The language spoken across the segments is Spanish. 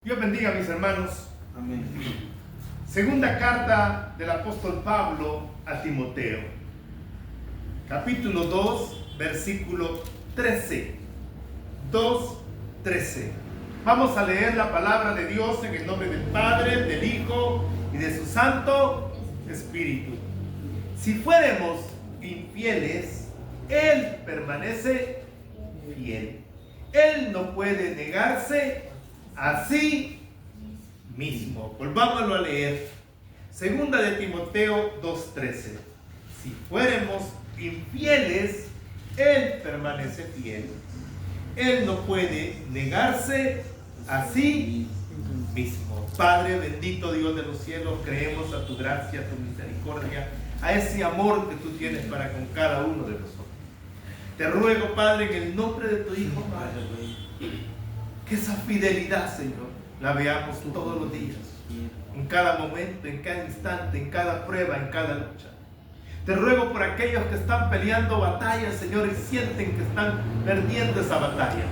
Dios bendiga a mis hermanos. Amén. Segunda carta del apóstol Pablo a Timoteo, capítulo 2, versículo 13. 2:13. Vamos a leer la palabra de Dios en el nombre del Padre, del Hijo y de su Santo Espíritu. Si fuéramos infieles, Él permanece fiel. Él no puede negarse a sí mismo. Volvámoslo a leer. Segunda de Timoteo 2:13. Si fuéramos infieles, Él permanece fiel. Él no puede negarse a sí mismo. Padre bendito, Dios de los cielos, creemos a tu gracia, a tu misericordia, a ese amor que tú tienes para con cada uno de nosotros. Te ruego, Padre, en el nombre de tu Hijo, Padre, que esa fidelidad, Señor, la veamos todos los días, en cada momento, en cada instante, en cada prueba, en cada lucha. Te ruego por aquellos que están peleando batallas, Señor, y sienten que están perdiendo esa batalla,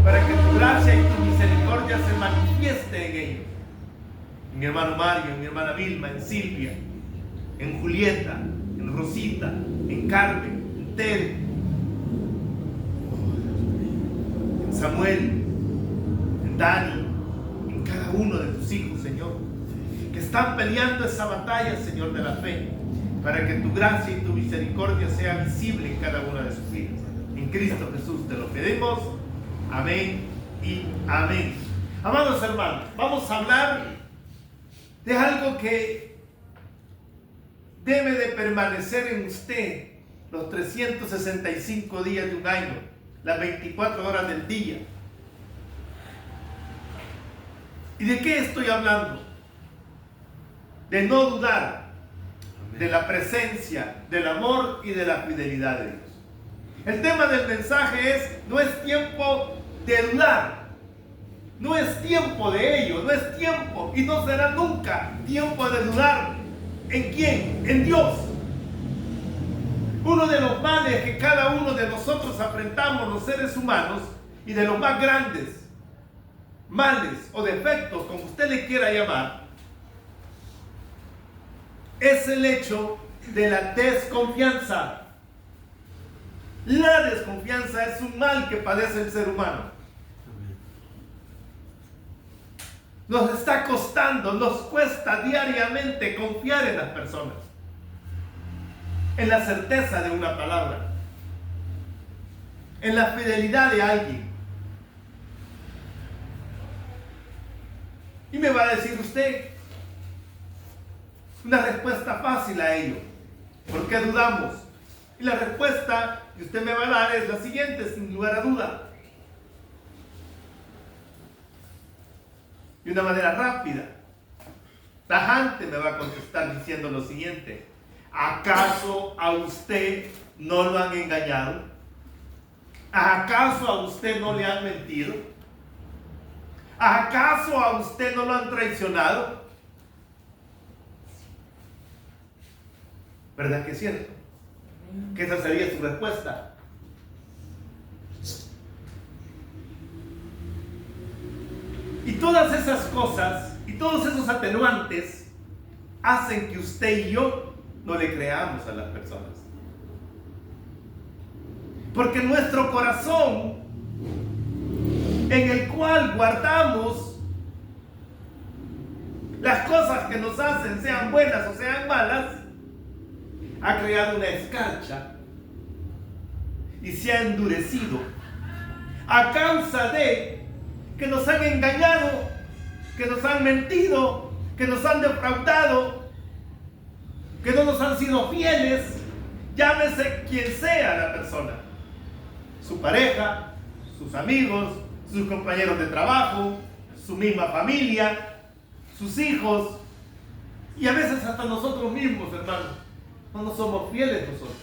para que tu gracia y tu misericordia se manifieste en ellos. En mi hermano Mario, en mi hermana Vilma, en Silvia, en Julieta, en Rosita, en Carmen, en Ted, en Samuel, en Dani, en cada uno de tus hijos, Señor, que están peleando esa batalla, Señor, de la fe, para que tu gracia y tu misericordia sea visible en cada una de sus vidas. En Cristo Jesús te lo pedimos. Amén y amén. Amados hermanos, vamos a hablar de algo que debe de permanecer en usted los 365 días de un año, las 24 horas del día. ¿Y de qué estoy hablando? De no dudar de la presencia, del amor y de la fidelidad de Dios. El tema del mensaje es: no es tiempo de dudar, no es tiempo de ello, no es tiempo y no será nunca tiempo de dudar. ¿En quién? En Dios. Uno de los males que cada uno de nosotros enfrentamos los seres humanos, y de los más grandes males o defectos, como usted le quiera llamar, es el hecho de la desconfianza. La desconfianza es un mal que padece el ser humano. Nos está costando, nos cuesta diariamente confiar en las personas, en la certeza de una palabra, en la fidelidad de alguien. Y me va a decir usted una respuesta fácil a ello: ¿por qué dudamos? Y la respuesta que usted me va a dar es la siguiente, sin lugar a duda, de una manera rápida, tajante, me va a contestar diciendo lo siguiente: ¿acaso a usted no lo han engañado? ¿Acaso a usted no le han mentido? ¿Acaso a usted no lo han traicionado? ¿Verdad que es cierto? Que esa sería su respuesta. Y todas esas cosas y todos esos atenuantes hacen que usted y yo no le creamos a las personas. Porque nuestro corazón, en el cual guardamos las cosas que nos hacen, sean buenas o sean malas, ha creado una escarcha y se ha endurecido a causa de que nos han engañado, que nos han mentido, que nos han defraudado, que no nos han sido fieles, llámese quien sea la persona, su pareja, sus amigos, sus compañeros de trabajo, su misma familia, sus hijos, y a veces hasta nosotros mismos, hermanos. No somos fieles nosotros.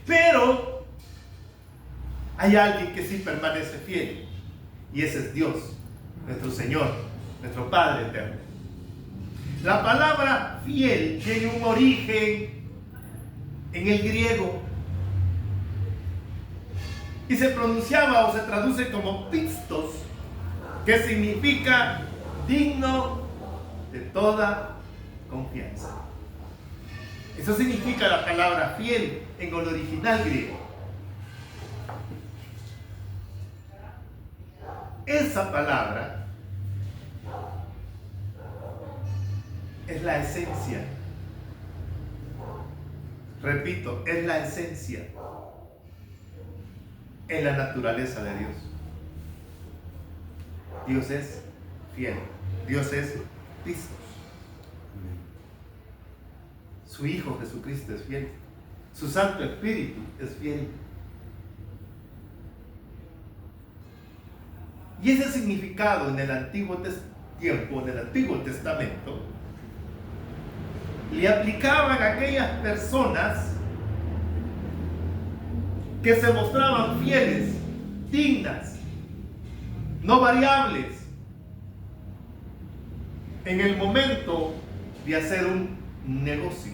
Pero hay alguien que sí permanece fiel, y ese es Dios, nuestro Señor, nuestro Padre eterno. La palabra fiel tiene un origen en el griego y se pronunciaba o se traduce como pistos, que significa digno de toda confianza. Eso significa la palabra fiel en el original griego. Esa palabra es la esencia. Repito, es la esencia en la naturaleza de Dios. Dios es fiel. Dios es Cristo. Su Hijo Jesucristo es fiel. Su Santo Espíritu es fiel. Y ese significado en el Antiguo tiempo, en el Antiguo Testamento, le aplicaban a aquellas personas que se mostraban fieles, dignas, no variables, en el momento de hacer un negocio.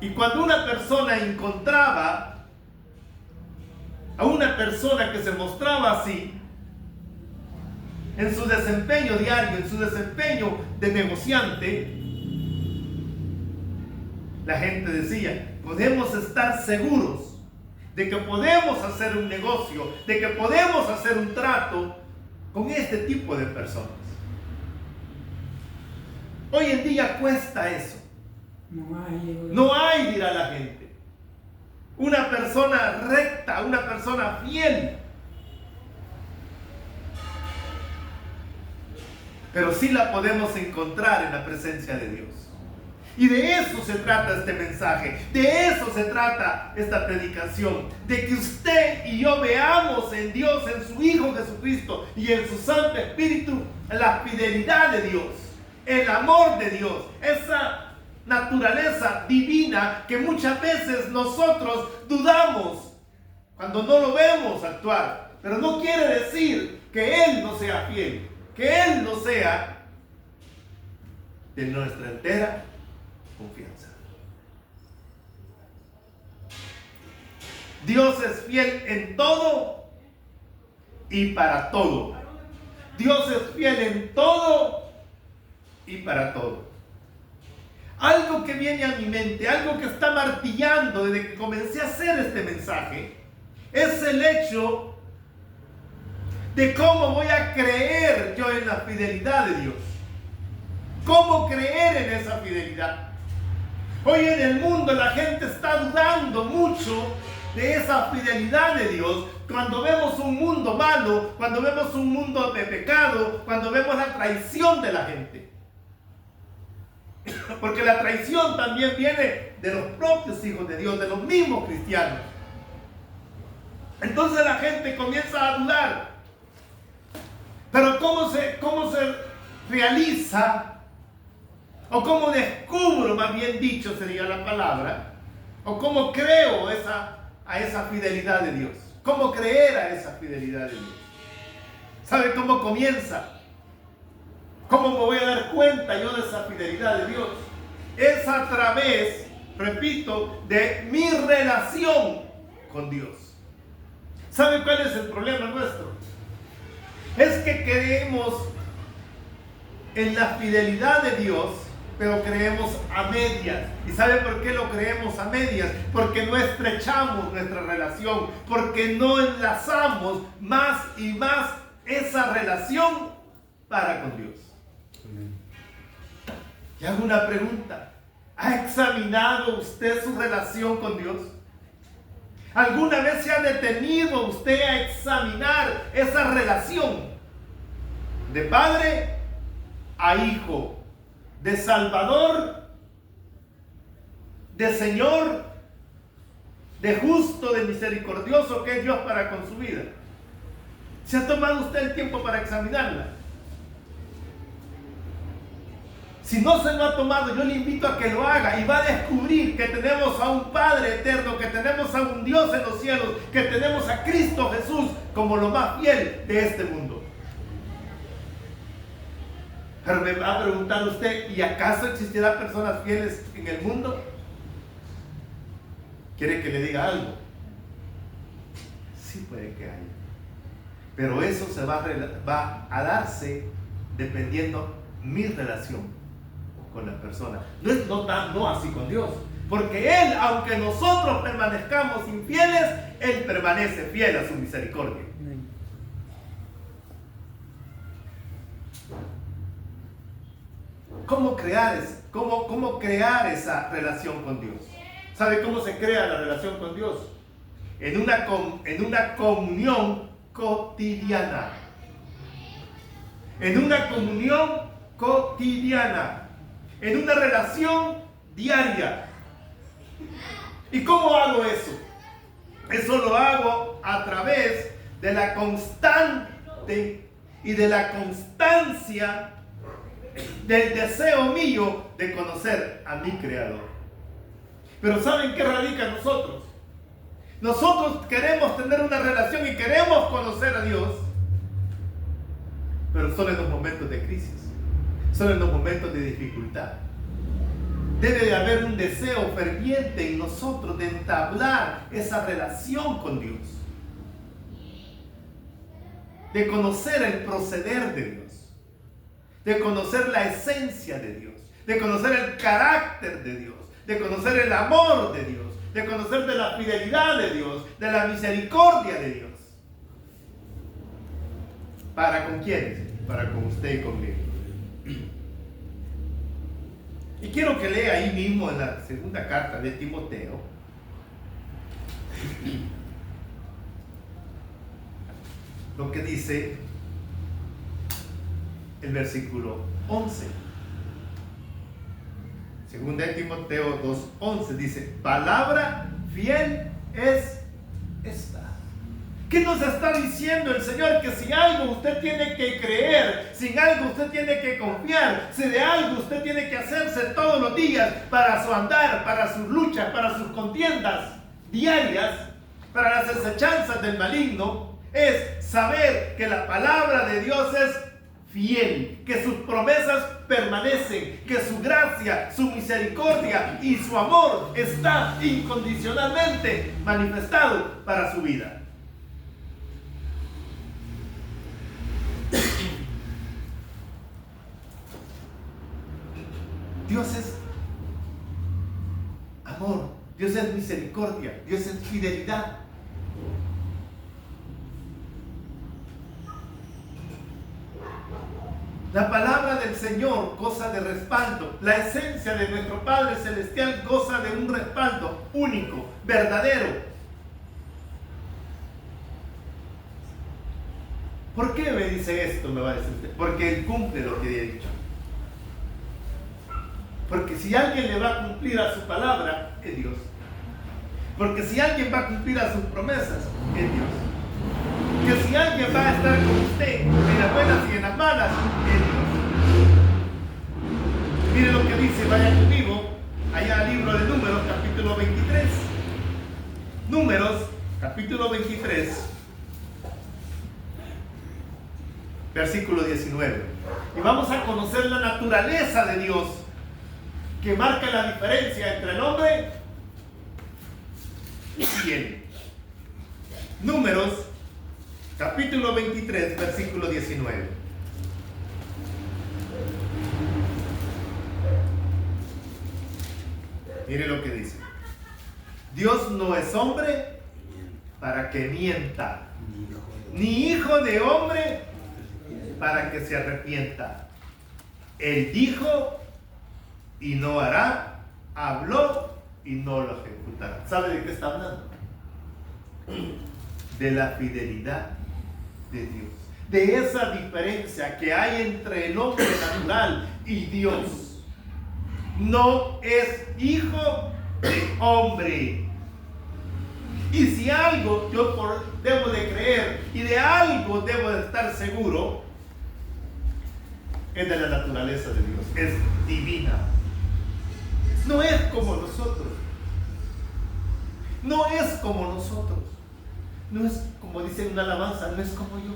Y cuando una persona encontraba a una persona que se mostraba así, en su desempeño diario, en su desempeño de negociante, la gente decía, podemos estar seguros de que podemos hacer un negocio, de que podemos hacer un trato con este tipo de personas. Hoy en día cuesta eso. No hay, dirá la gente. Una persona recta, una persona fiel. Pero sí la podemos encontrar en la presencia de Dios. Y de eso se trata este mensaje, de eso se trata esta predicación, de que usted y yo veamos en Dios, en su Hijo Jesucristo y en su Santo Espíritu, la fidelidad de Dios, el amor de Dios, esa naturaleza divina que muchas veces nosotros dudamos cuando no lo vemos actuar. Pero no quiere decir que Él no sea fiel, que Él no sea de nuestra entera confianza. Dios es fiel en todo y para todo. Dios es fiel en todo y para todo. Algo que viene a mi mente, algo que está martillando desde que comencé a hacer este mensaje, es el hecho de cómo voy a creer yo en la fidelidad de Dios. ¿Cómo creer en esa fidelidad? Hoy en el mundo la gente está dudando mucho de esa fidelidad de Dios. Cuando vemos un mundo malo, cuando vemos un mundo de pecado, cuando vemos la traición de la gente. Porque la traición también viene de los propios hijos de Dios, de los mismos cristianos. Entonces la gente comienza a dudar. Pero ¿cómo se realiza? O cómo descubro, más bien dicho sería la palabra, o cómo creo a esa fidelidad de Dios. ¿Cómo creer a esa fidelidad de Dios? ¿Sabe cómo comienza? ¿Cómo me voy a dar cuenta yo de esa fidelidad de Dios? Es a través, repito, de mi relación con Dios. ¿Sabe cuál es el problema nuestro? Es que creemos en la fidelidad de Dios, pero creemos a medias. ¿Y sabe por qué lo creemos a medias? Porque no estrechamos nuestra relación, porque no enlazamos más y más esa relación para con Dios. Y hago una pregunta. ¿Ha examinado usted su relación con Dios? ¿Alguna vez se ha detenido usted a examinar esa relación de padre a hijo, de salvador, de Señor, de justo, de misericordioso que es Dios para con su vida? ¿Se ha tomado usted el tiempo para examinarla? Si no se lo ha tomado, yo le invito a que lo haga y va a descubrir que tenemos a un Padre eterno, que tenemos a un Dios en los cielos, que tenemos a Cristo Jesús como lo más fiel de este mundo. Pero me va a preguntar usted, ¿y acaso existirán personas fieles en el mundo? ¿Quiere que le diga algo? Sí puede que haya. Pero eso se va a darse dependiendo mi relación con la persona. No así con Dios. Porque Él, aunque nosotros permanezcamos infieles, Él permanece fiel a su misericordia. ¿Cómo crear esa relación con Dios? ¿Sabe cómo se crea la relación con Dios? En una comunión cotidiana. En una comunión cotidiana. En una relación diaria. ¿Y cómo hago eso? Eso lo hago a través de la constante y de la constancia del deseo mío de conocer a mi Creador. Pero ¿saben qué radica en nosotros? Nosotros queremos tener una relación y queremos conocer a Dios, pero solo en los momentos de crisis, solo en los momentos de dificultad. Debe de haber un deseo ferviente en nosotros de entablar esa relación con Dios, de conocer el proceder de Dios, de conocer la esencia de Dios, de conocer el carácter de Dios, de conocer el amor de Dios, de conocer de la fidelidad de Dios, de la misericordia de Dios. ¿Para con quiénes? Para con usted y conmigo. Y quiero que lea ahí mismo en la segunda carta de Timoteo, lo que dice el versículo 11. Segunda de Timoteo 2:11 dice: palabra fiel es esta. ¿Qué nos está diciendo el Señor? Que si algo usted tiene que creer, si en algo usted tiene que confiar, si de algo usted tiene que hacerse todos los días para su andar, para sus luchas, para sus contiendas diarias, para las acechanzas del maligno, es saber que la palabra de Dios es fiel, que sus promesas permanecen, que su gracia, su misericordia y su amor está incondicionalmente manifestado para su vida. Dios es amor, Dios es misericordia, Dios es fidelidad. La palabra del Señor goza de respaldo. La esencia de nuestro Padre Celestial goza de un respaldo único, verdadero. ¿Por qué me dice esto? Me va a decir usted. Porque Él cumple lo que he dicho. Porque si alguien le va a cumplir a su palabra, es Dios. Porque si alguien va a cumplir a sus promesas, es Dios. Que si alguien va a estar con usted en las buenas y en las malas, es Dios. Mire lo que dice, vaya conmigo allá al libro de Números, capítulo 23. Números, capítulo 23, versículo 19. Y vamos a conocer la naturaleza de Dios, que marca la diferencia entre el hombre y Él. Números, capítulo 23, versículo 19. Mire lo que dice. Dios no es hombre para que mienta, ni hijo de hombre para que se arrepienta. Él dijo y no hará, habló y no lo ejecutará. ¿Sabe de qué está hablando? De la fidelidad de Dios, de esa diferencia que hay entre el hombre natural y Dios. No es hijo de hombre. Y si algo yo debo de creer y de algo debo de estar seguro, es de la naturaleza de Dios, es divina. No es como nosotros. No es como nosotros. No es como dice una alabanza, no es como yo.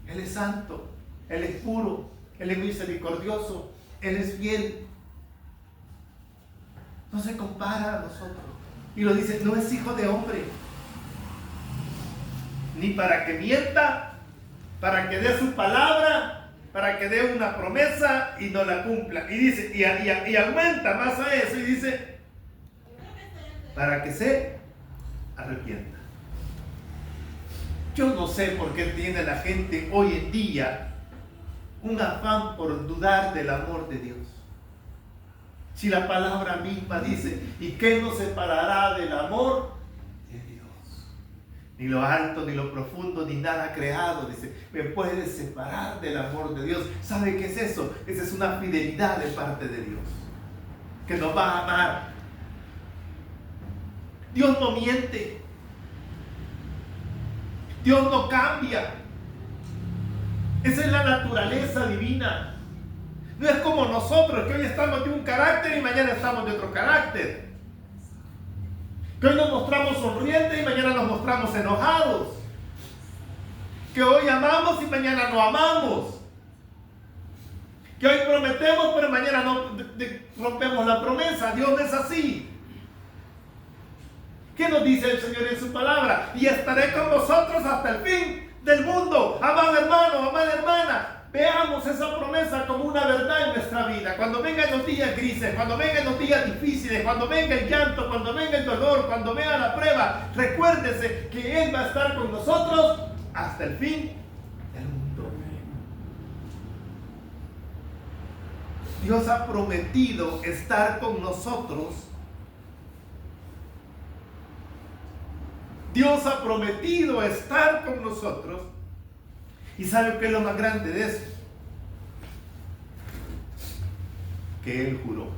Él es santo, Él es puro, Él es misericordioso, Él es fiel. No se compara a nosotros. Y lo dice, no es hijo de hombre. ni para que mienta, para que dé su palabra, para que dé una promesa y no la cumpla. Y dice, y aumenta más a eso y dice, para que se arrepienta. Yo no sé por qué tiene la gente hoy en día un afán por dudar del amor de Dios. Si la palabra misma dice, ¿y qué nos separará del amor de Dios? Ni lo alto, ni lo profundo, ni nada creado, dice, me puede separar del amor de Dios. ¿Sabe qué es eso? Esa es una fidelidad de parte de Dios, que nos va a amar. Dios no miente. Dios no cambia. Esa es la naturaleza divina. No es como nosotros, que hoy estamos de un carácter y mañana estamos de otro carácter. Que hoy nos mostramos sonrientes y mañana nos mostramos enojados. Que hoy amamos y mañana no amamos. Que hoy prometemos pero mañana rompemos la promesa. Dios no es así. ¿Qué nos dice el Señor en su palabra? Y estaré con vosotros hasta el fin del mundo. Amado hermano, amada hermana, veamos esa promesa como una verdad en nuestra vida. Cuando vengan los días grises, cuando vengan los días difíciles, cuando venga el llanto, cuando venga el dolor, cuando venga la prueba, recuérdese que Él va a estar con nosotros hasta el fin del mundo. Dios ha prometido estar con nosotros. Dios ha prometido estar con nosotros. ¿Y sabe qué es lo más grande de eso? Que Él juró.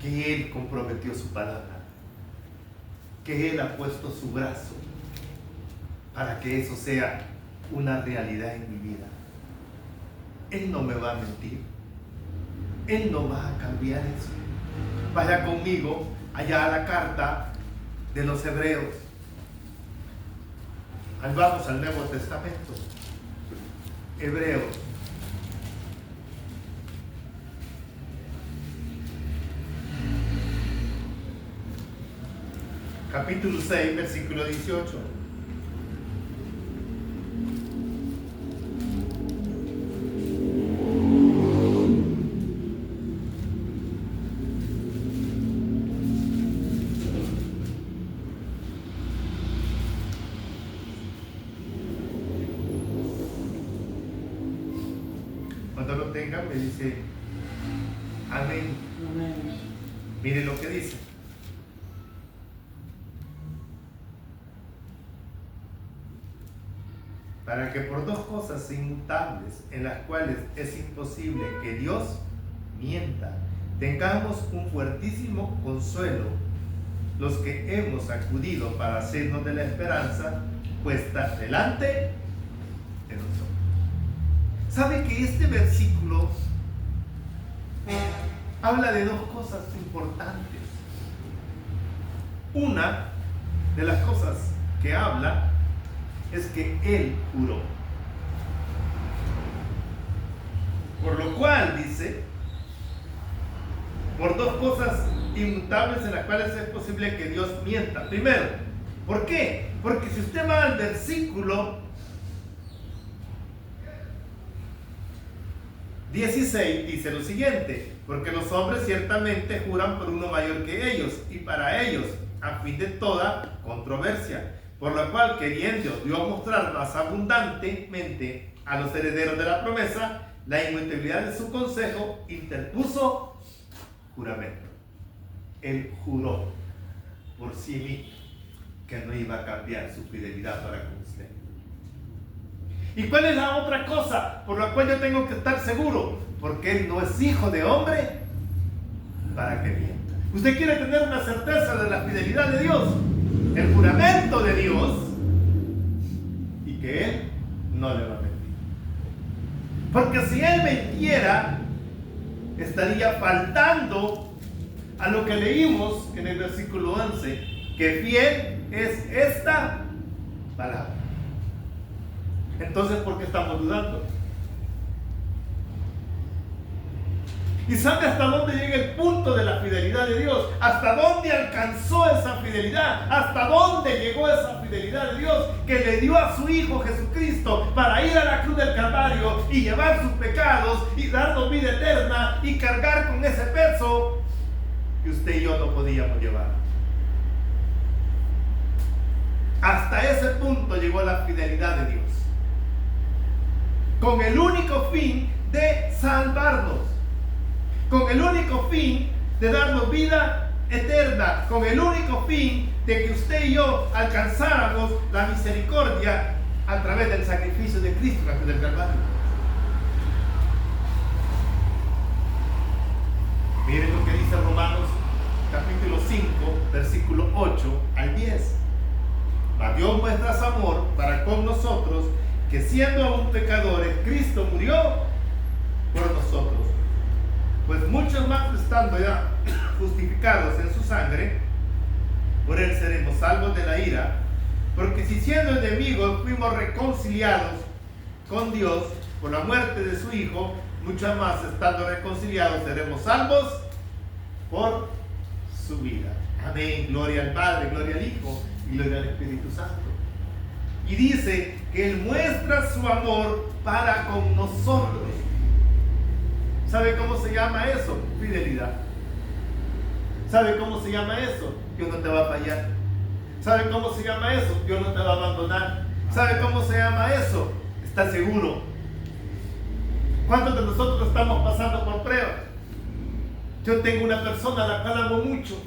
Que Él comprometió su palabra. Que Él ha puesto su brazo para que eso sea una realidad en mi vida. Él no me va a mentir. Él no va a cambiar eso. Vaya conmigo allá a la carta de los Hebreos. Ahí vamos al Nuevo Testamento. Hebreos. Capítulo 6, versículo 18. Cuando lo tengan me dice amén. Amén. Mire lo que dice. Para que por dos cosas inmutables en las cuales es imposible que Dios mienta, tengamos un fuertísimo consuelo los que hemos acudido para hacernos de la esperanza puesta delante de nosotros. ¿Sabe que este versículo habla de dos cosas importantes? Una de las cosas que habla es que Él juró. Por lo cual dice, por dos cosas inmutables en las cuales es posible que Dios mienta. Primero, ¿por qué? Porque si usted va al versículo 16, dice lo siguiente: porque los hombres ciertamente juran por uno mayor que ellos, y para ellos, a fin de toda controversia. Por lo cual, queriendo Dios mostrar más abundantemente a los herederos de la promesa la inmutabilidad de su consejo, interpuso juramento. Él juró por sí mismo que no iba a cambiar su fidelidad para con usted. ¿Y cuál es la otra cosa por la cual yo tengo que estar seguro? Porque Él no es hijo de hombre para que mienta. ¿Usted quiere tener una certeza de la fidelidad de Dios? El juramento de Dios, y que Él no le va a mentir. Porque si Él mentiera, estaría faltando a lo que leímos en el versículo 11, que fiel es esta palabra. Entonces, ¿por qué estamos dudando? ¿Y sabe hasta dónde llega el punto de la fidelidad de Dios? ¿Hasta dónde alcanzó esa fidelidad? ¿Hasta dónde llegó esa fidelidad de Dios? Que le dio a su Hijo Jesucristo para ir a la cruz del Calvario y llevar sus pecados y darnos vida eterna y cargar con ese peso que usted y yo no podíamos llevar. Hasta ese punto llegó la fidelidad de Dios, con el único fin de salvarnos, con el único fin de darnos vida eterna, con el único fin de que usted y yo alcanzáramos la misericordia a través del sacrificio de Cristo en la cruz del Calvario. Miren lo que dice Romanos capítulo 5, versículo 8 al 10. Mas Dios muestra su amor para con nosotros, que siendo aún pecadores, Cristo murió por nosotros. Pues muchos más, estando ya justificados en su sangre, por él seremos salvos de la ira. Porque si siendo enemigos fuimos reconciliados con Dios por la muerte de su Hijo, mucho más estando reconciliados seremos salvos por su vida. Amén. Gloria al Padre, gloria al Hijo y gloria al Espíritu Santo. Y dice que Él muestra su amor para con nosotros. ¿Sabe cómo se llama eso? Fidelidad. ¿Sabe cómo se llama eso? Dios no te va a fallar. ¿Sabe cómo se llama eso? Dios no te va a abandonar. ¿Sabe cómo se llama eso? Está seguro. ¿Cuántos de nosotros estamos pasando por pruebas? Yo tengo una persona a la cual amo mucho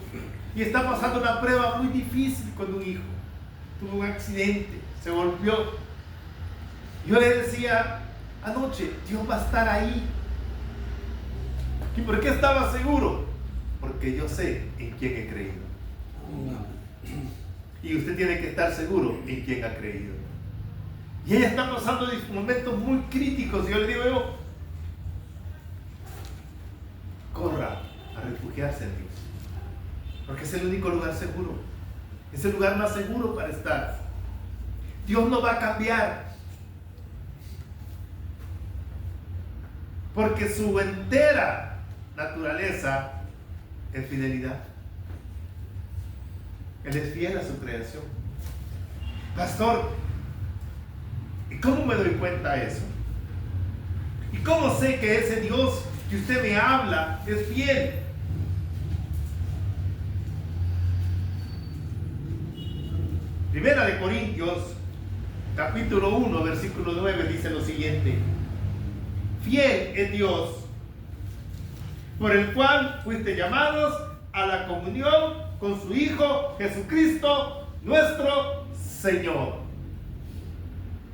y está pasando una prueba muy difícil con un hijo. Tuvo un accidente, se golpeó. Yo le decía anoche, Dios va a estar ahí. ¿Y por qué estaba seguro? Porque yo sé en quién he creído. Y usted tiene que estar seguro en quién ha creído. Y ella está pasando momentos muy críticos. Y yo le digo, corra a refugiarse en Dios, porque es el único lugar seguro, es el lugar más seguro para estar. Dios no va a cambiar, porque su entera naturaleza es fidelidad. Él es fiel a su creación. Pastor, ¿y cómo me doy cuenta de eso? ¿Y cómo sé que ese Dios que usted me habla es fiel? Primera de Corintios capítulo 1 versículo 9 dice lo siguiente: fiel es Dios, por el cual fuiste llamados a la comunión con su Hijo Jesucristo nuestro Señor.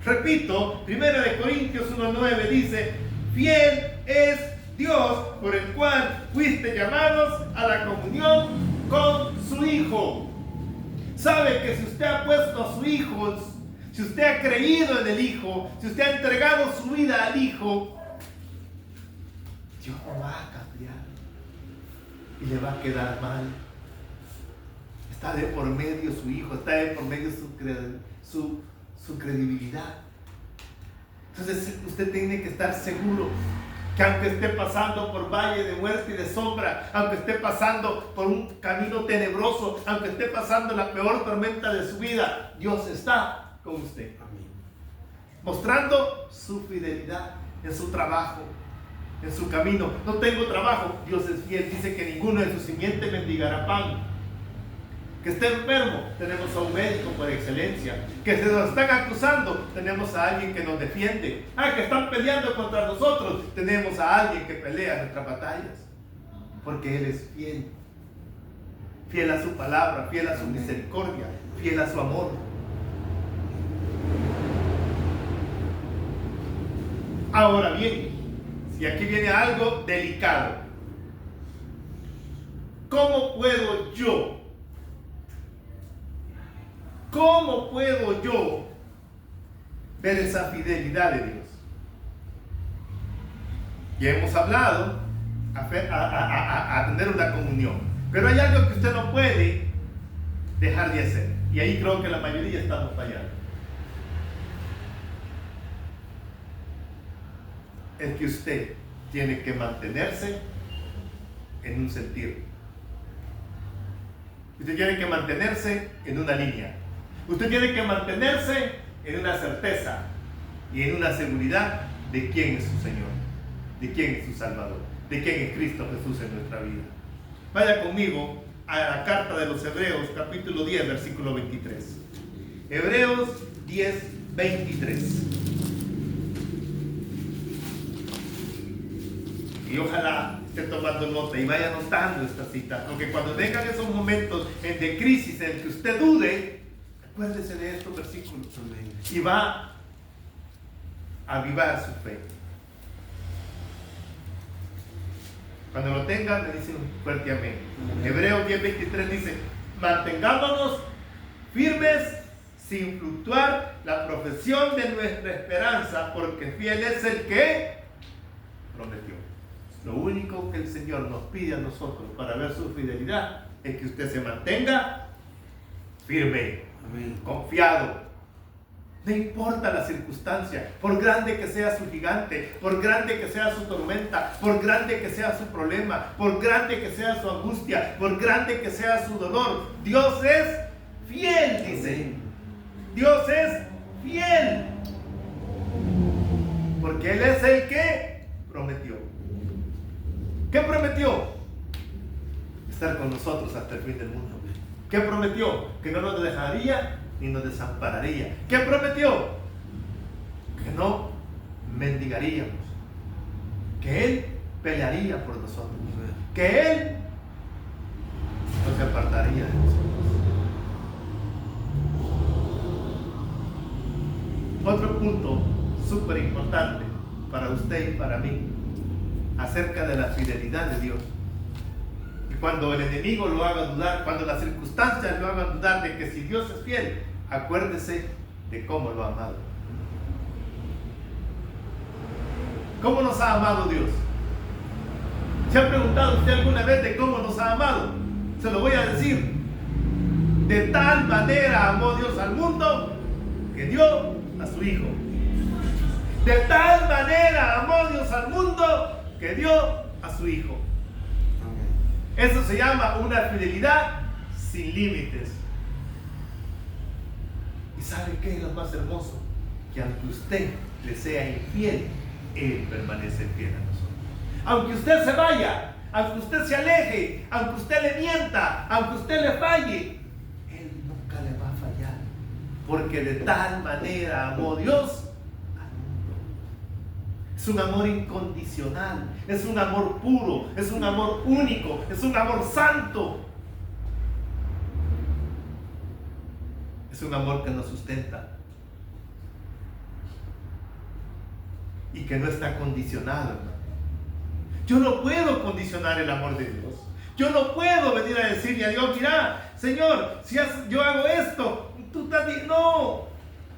Repito, Primera de Corintios 1:9 dice: fiel es Dios, por el cual fuiste llamados a la comunión con su Hijo. Sabe que si usted ha puesto a su Hijo, si usted ha creído en el Hijo, si usted ha entregado su vida al Hijo, Dios no va a cambiar y le va a quedar mal. Está de por medio su Hijo, está de por medio su credibilidad. Entonces usted tiene que estar seguro que aunque esté pasando por valle de muerte y de sombra, aunque esté pasando por un camino tenebroso, aunque esté pasando la peor tormenta de su vida, Dios está con usted. Amén. Mostrando su fidelidad en su trabajo, en su camino. No tengo trabajo, Dios es fiel, dice que ninguno de sus simientes mendigará pan. Que esté enfermo, tenemos a un médico por excelencia. Que se nos están acusando, tenemos a alguien que nos defiende. Que están peleando contra nosotros, tenemos a alguien que pelea nuestras batallas. Porque Él es fiel. Fiel a su palabra, fiel a su misericordia, fiel a su amor. Ahora bien, si aquí viene algo delicado, ¿cómo puedo yo ver esa fidelidad de Dios? Ya hemos hablado a tener una comunión, pero hay algo que usted no puede dejar de hacer, y ahí creo que la mayoría estamos fallando. Es que usted tiene que mantenerse en un sentir. Usted tiene que mantenerse en una línea. Usted tiene que mantenerse en una certeza y en una seguridad de quién es su Señor, de quién es su Salvador, de quién es Cristo Jesús en nuestra vida. Vaya conmigo a la carta de los Hebreos, capítulo 10, versículo 23. Hebreos 10, 23. Y ojalá esté tomando nota y vaya anotando esta cita, porque cuando vengan esos momentos de crisis en que usted dude, acuérdese de estos versículos y va a avivar su fe. Cuando lo tengan, me dicen fuerte amén. Hebreos 10:23 dice: mantengámonos firmes sin fluctuar la profesión de nuestra esperanza, porque fiel es el que prometió. Lo único que el Señor nos pide a nosotros para ver su fidelidad es que usted se mantenga firme, amén, confiado. No importa la circunstancia, por grande que sea su gigante, por grande que sea su tormenta, por grande que sea su problema, por grande que sea su angustia, por grande que sea su dolor, Dios es fiel, dice. Dios es fiel, porque Él es el que prometió. ¿Qué prometió? Estar con nosotros hasta el fin del mundo. ¿Qué prometió? Que no nos dejaría ni nos desampararía. ¿Qué prometió? Que no mendigaríamos, que Él pelearía por nosotros, que Él no se apartaría de nosotros. Otro punto súper importante para usted y para mí acerca de la fidelidad de Dios. Y cuando el enemigo lo haga dudar, cuando las circunstancias lo hagan dudar de que si Dios es fiel, acuérdese de cómo lo ha amado. ¿Cómo nos ha amado Dios? ¿Se ha preguntado usted alguna vez de cómo nos ha amado? Se lo voy a decir. De tal manera amó Dios al mundo que dio a su Hijo. De tal manera amó Dios al mundo que dio a su Hijo. Eso se llama una fidelidad sin límites. ¿Y sabe qué es lo más hermoso? Que aunque usted le sea infiel, Él permanece fiel a nosotros. Aunque usted se vaya, aunque usted se aleje, aunque usted le mienta, aunque usted le falle, Él nunca le va a fallar. Porque de tal manera amó Dios al mundo. Es un amor incondicional, es un amor puro, es un amor único, es un amor santo. Es un amor que nos sustenta y que no está condicionado, hermano. Yo no puedo condicionar el amor de Dios. Yo no puedo venir a decirle a Dios: mira, Señor, si yo hago esto, tú estás bien. No.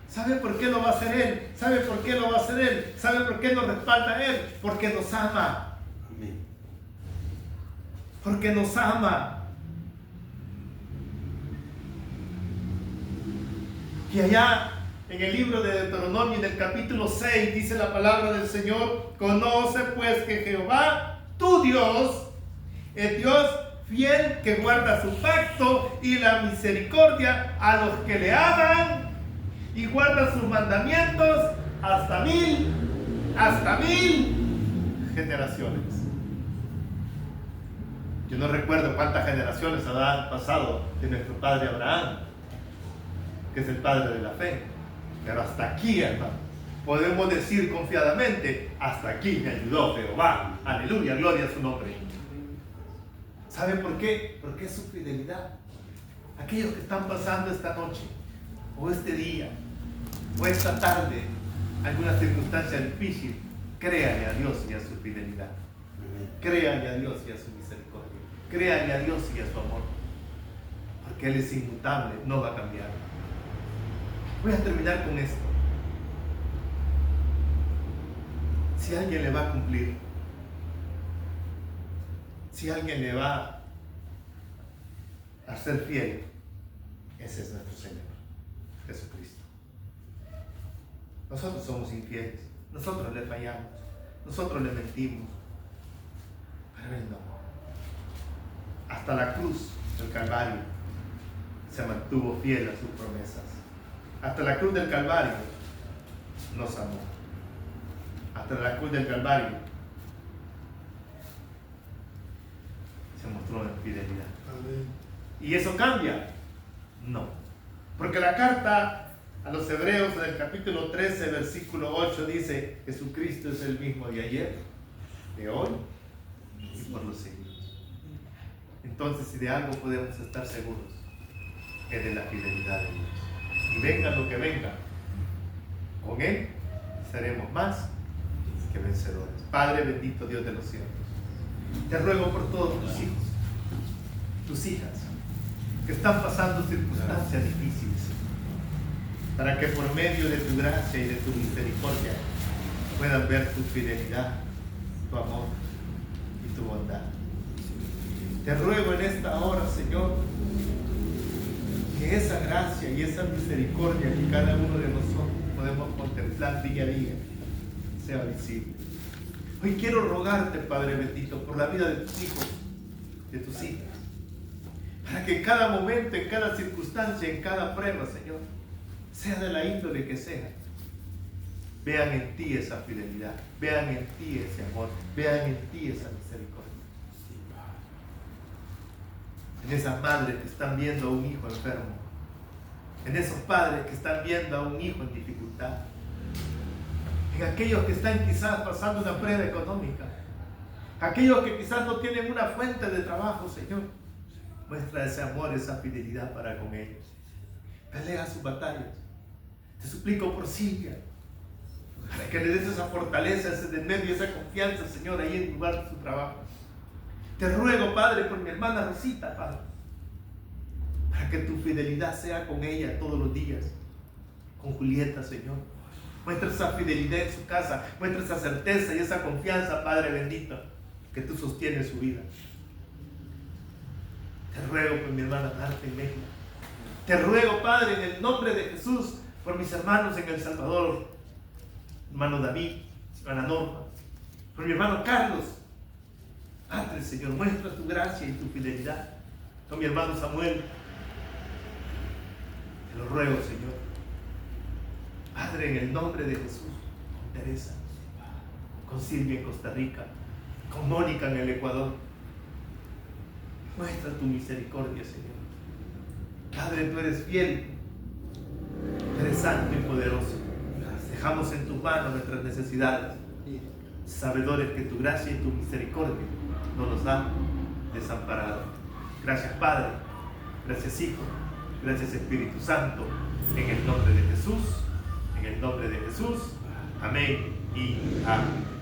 ¿Sabe por qué lo va a hacer Él? ¿Sabe por qué lo va a hacer Él? ¿Sabe por qué nos respalda Él? Porque nos ama. Amén. Porque nos ama. Y allá en el libro de Deuteronomio, en el capítulo 6, dice la palabra del Señor: conoce pues que Jehová, tu Dios, es Dios fiel, que guarda su pacto y la misericordia a los que le aman y guarda sus mandamientos hasta mil generaciones. Yo no recuerdo cuántas generaciones habrán pasado de nuestro padre Abraham, que es el padre de la fe, pero hasta aquí, hermano, podemos decir confiadamente: hasta aquí me ayudó Jehová. Aleluya, gloria a su nombre. ¿Sabe por qué? Porque es su fidelidad. Aquellos que están pasando esta noche, o este día, o esta tarde, alguna circunstancia difícil, créale a Dios y a su fidelidad. Créale a Dios y a su misericordia. Créale a Dios y a su amor. Porque Él es inmutable, no va a cambiar. Voy a terminar con esto. Si alguien le va a cumplir, si alguien le va a ser fiel, ese es nuestro Señor Jesucristo. Nosotros somos infieles, nosotros le fallamos, nosotros le mentimos, pero Él no. hasta la cruz del Calvario se mantuvo fiel a sus promesas. Hasta la cruz del Calvario nos amó. Hasta la cruz del Calvario se mostró en fidelidad. Amén. ¿Y eso cambia? No. Porque la carta a los Hebreos en el capítulo 13, versículo 8 dice: Jesucristo es el mismo de ayer, de hoy y por los siglos. Entonces, si de algo podemos estar seguros, es de la fidelidad de Dios. Y venga lo que venga, con Él seremos más que vencedores. Padre bendito, Dios de los cielos, te ruego por todos tus hijos, tus hijas, que están pasando circunstancias difíciles, para que por medio de tu gracia y de tu misericordia puedan ver tu fidelidad, tu amor y tu bondad. Te ruego en esta hora, Señor, que esa gracia y esa misericordia que cada uno de nosotros podemos contemplar día a día sea visible. Hoy quiero rogarte, Padre bendito, por la vida de tus hijos, de tus hijas, para que en cada momento, en cada circunstancia, en cada prueba, Señor, sea de la índole que sea, vean en ti esa fidelidad, vean en ti ese amor, vean en ti esa misericordia. En esas madres que están viendo a un hijo enfermo, en esos padres que están viendo a un hijo en dificultad, en aquellos que están quizás pasando una prueba económica, aquellos que quizás no tienen una fuente de trabajo, Señor, muestra ese amor, esa fidelidad para con ellos. Pelea sus batallas. Te suplico por Silvia, para que le des esa fortaleza, ese desmedio, esa confianza, Señor, ahí en el lugar de su trabajo. Te ruego, Padre, por mi hermana Rosita, Padre, para que tu fidelidad sea con ella todos los días, con Julieta, Señor. Muestra esa fidelidad en su casa, muestra esa certeza y esa confianza, Padre bendito, que tú sostienes su vida. Te ruego por mi hermana Marta y México. Te ruego, Padre, en el nombre de Jesús, por mis hermanos en El Salvador, hermano David, hermana Norma, por mi hermano Carlos. Padre, Señor, muestra tu gracia y tu fidelidad. Con mi hermano Samuel, te lo ruego, Señor. Padre, en el nombre de Jesús, con Teresa, con Silvia en Costa Rica, con Mónica en el Ecuador, muestra tu misericordia, Señor. Padre, tú eres fiel, eres santo y poderoso. Dejamos en tus manos nuestras necesidades, sabedores que tu gracia y tu misericordia no nos han desamparado. Gracias, Padre, gracias, Hijo, gracias, Espíritu Santo, en el nombre de Jesús, en el nombre de Jesús. Amén y amén.